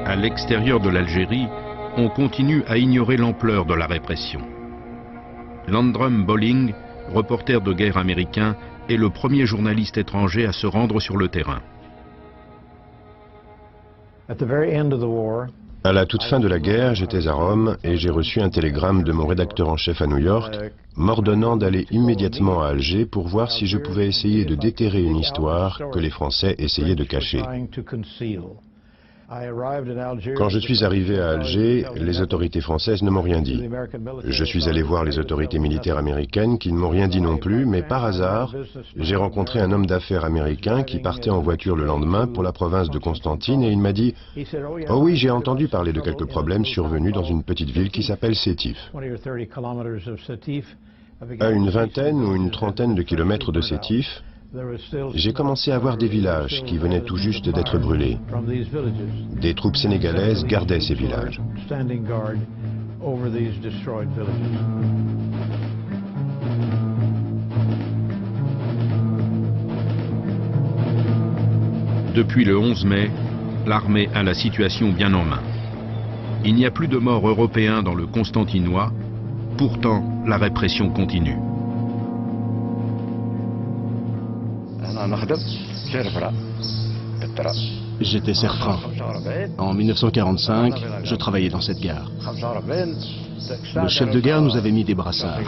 À l'extérieur de l'Algérie, on continue à ignorer l'ampleur de la répression. Landrum Bolling, reporter de guerre américain, est le premier journaliste étranger à se rendre sur le terrain. À la toute fin de la guerre, j'étais à Rome et j'ai reçu un télégramme de mon rédacteur en chef à New York m'ordonnant d'aller immédiatement à Alger pour voir si je pouvais essayer de déterrer une histoire que les Français essayaient de cacher. Quand je suis arrivé à Alger, les autorités françaises ne m'ont rien dit. Je suis allé voir les autorités militaires américaines qui ne m'ont rien dit non plus, mais par hasard, j'ai rencontré un homme d'affaires américain qui partait en voiture le lendemain pour la province de Constantine et il m'a dit « Oh oui, j'ai entendu parler de quelques problèmes survenus dans une petite ville qui s'appelle Sétif. » À une vingtaine ou une trentaine de kilomètres de Sétif, j'ai commencé à voir des villages qui venaient tout juste d'être brûlés. Des troupes sénégalaises gardaient ces villages. Depuis le 11 mai, l'armée a la situation bien en main. Il n'y a plus de morts européens dans le Constantinois, pourtant la répression continue. J'étais serfin. En 1945, je travaillais dans cette gare. Le chef de gare nous avait mis des brassards.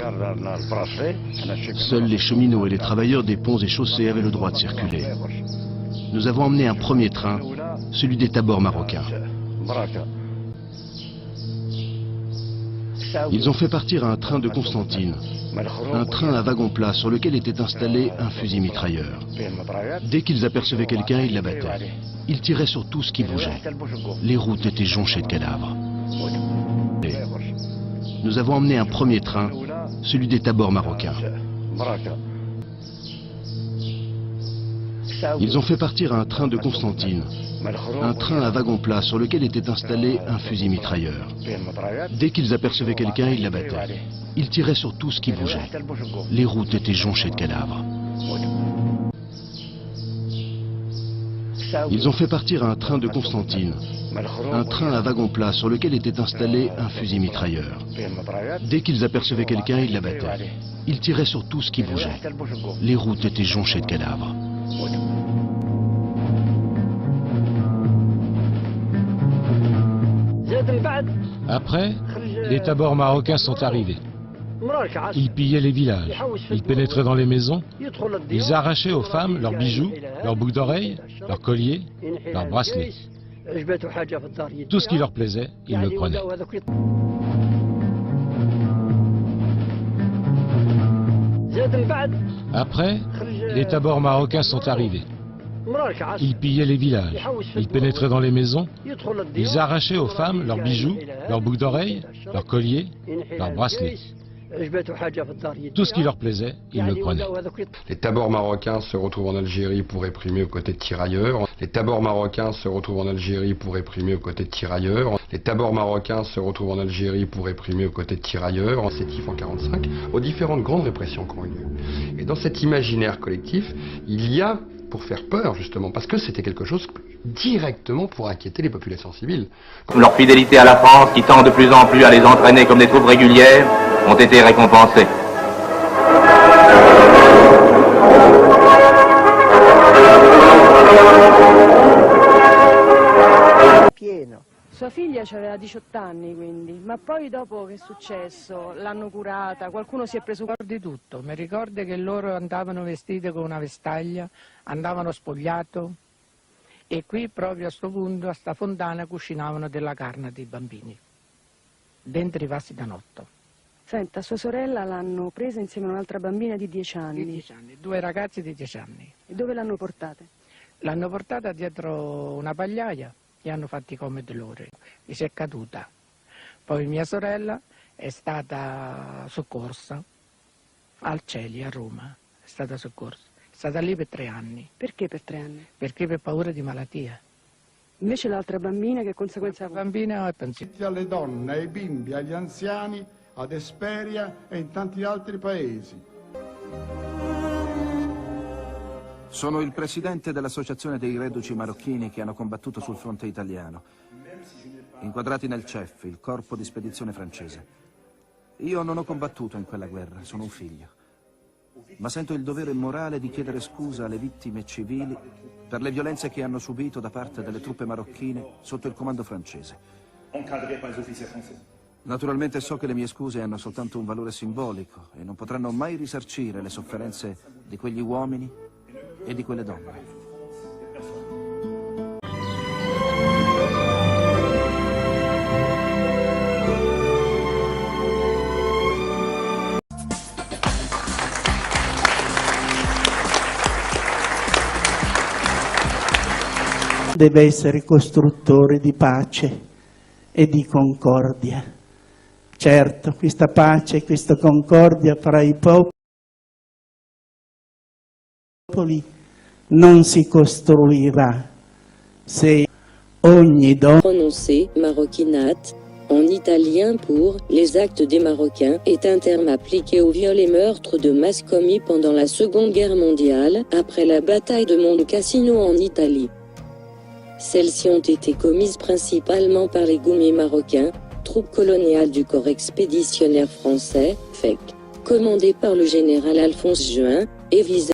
Seuls les cheminots et les travailleurs des ponts et chaussées avaient le droit de circuler. Nous avons emmené un premier train, celui des tabords marocains. Ils ont fait partir un train de Constantine, un train à wagon plat sur lequel était installé un fusil mitrailleur. Dès qu'ils apercevaient quelqu'un, ils l'abattaient. Ils tiraient sur tout ce qui bougeait. Les routes étaient jonchées de cadavres. Nous avons emmené un premier train, celui des tabords marocains. Ils ont fait partir un train de Constantine, un train à wagon plat sur lequel était installé un fusil mitrailleur. Dès qu'ils apercevaient quelqu'un, ils l'abattaient. Ils tiraient sur tout ce qui bougeait. Les routes étaient jonchées de cadavres. Ils ont fait partir un train de Constantine, un train à wagon plat sur lequel était installé un fusil mitrailleur. Dès qu'ils apercevaient quelqu'un, ils l'abattaient. Ils tiraient sur tout ce qui bougeait. Les routes étaient jonchées de cadavres. Après, les tabords marocains sont arrivés. Ils pillaient les villages, ils pénétraient dans les maisons, ils arrachaient aux femmes leurs bijoux, leurs boucles d'oreilles, leurs colliers, leurs bracelets. Tout ce qui leur plaisait, ils le prenaient. Après, les tabords marocains sont arrivés. Ils pillaient les villages, ils pénétraient dans les maisons, ils arrachaient aux femmes leurs bijoux, leurs boucles d'oreilles, leurs colliers, leurs bracelets. Tout ce qui leur plaisait, ils le prenaient. Les tabords marocains se retrouvent en Algérie pour réprimer aux côtés de tirailleurs. Les tabords marocains se retrouvent en Algérie pour réprimer aux côtés de tirailleurs. Les tabords marocains se retrouvent en Algérie pour réprimer aux côtés de tirailleurs. En Sétif en 1945, aux différentes grandes répressions qui ont eu lieu. Et dans cet imaginaire collectif, il y a, pour faire peur justement, parce que c'était quelque chose directement pour inquiéter les populations civiles. Leur fidélité à la France, qui tend de plus en plus à les entraîner comme des troupes régulières, ont été récompensées. Sua figlia aveva 18 anni quindi, ma poi dopo che è successo? L'hanno curata, qualcuno si è preso cura di tutto, mi ricordo che loro andavano vestite con una vestaglia, andavano spogliato e qui proprio a sto punto, a sta fontana, cucinavano della carne dei bambini, dentro i vasi da notto. Senta, sua sorella l'hanno presa insieme a un'altra bambina di 10 anni. Di 10 anni, due ragazzi di 10 anni. E dove l'hanno portate? L'hanno portata dietro una pagliaia. Gli hanno fatti come dolore, gli si è caduta. Poi mia sorella è stata soccorsa al Celi a Roma, è stata soccorsa. È stata lì per 3 anni. Perché per 3 anni? Perché per paura di malattia. Invece l'altra bambina che conseguenza ha avuto? La bambina è pensiero. Alle donne, ai bimbi, agli anziani, ad Esperia e in tanti altri paesi. Sono il presidente dell'Associazione dei Reduci Marocchini che hanno combattuto sul fronte italiano. inquadrati nel CEF, il corpo di spedizione francese. Io non ho combattuto in quella guerra, sono un figlio. Ma sento il dovere morale di chiedere scusa alle vittime civili per le violenze che hanno subito da parte delle truppe marocchine sotto il comando francese. Naturalmente so che le mie scuse hanno soltanto un valore simbolico e non potranno mai risarcire le sofferenze di quegli uomini e di quelle donne. Deve essere costruttore di pace e di concordia. Certo, questa pace e questa concordia fra i popoli non si costruirà se ogni donna... Prononcé maroquinate en italien pour les actes des Marocains est un terme appliqué aux viols et meurtres de masse commis pendant la Seconde Guerre mondiale, après la bataille de Monte Cassino en Italie. Celles-ci ont été commises principalement par les goumiers marocains, troupes coloniales du corps expéditionnaire français, FEC, commandé par le général Alphonse Juin, et visaient